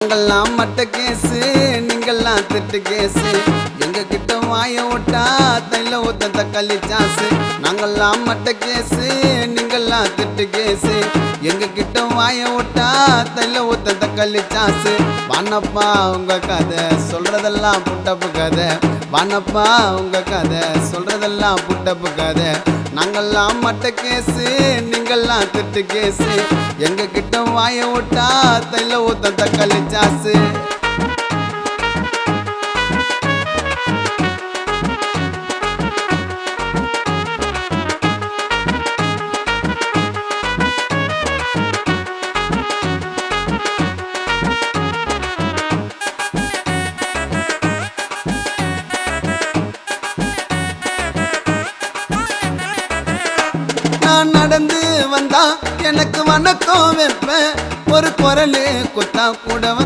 நாங்கெல்லாம் மட்ட கேசு, நீங்கெல்லாம் திட்டு கேசு. எங்க கிட்ட வாய விட்டா தைல ஊத்த தக்காளி சாசு. நாங்கெல்லாம் மட்ட கேசு, நீங்கெல்லாம் திட்டு கேசு. எங்க கிட்ட வாய விட்டா தைல ஊத்த தக்காளி சாசு. வானப்பா உங்க கதை சொல்றதெல்லாம் புட்டப்பு கதை. வானப்பா உங்க கதை சொல்றதெல்லாம் புட்டப்பு கதை. நாங்கெல்லாம் மட்ட கேசு, நீங்கெல்லாம் திட்டு கேசு. எங்க கிட்ட வாய விட்டா தைல ஊத்த தக்காளி சாசு. நான் நடந்து வந்தா எனக்கு வணக்கம் வைப்பேன். ஒரு குரலு குத்தா கூட வந்து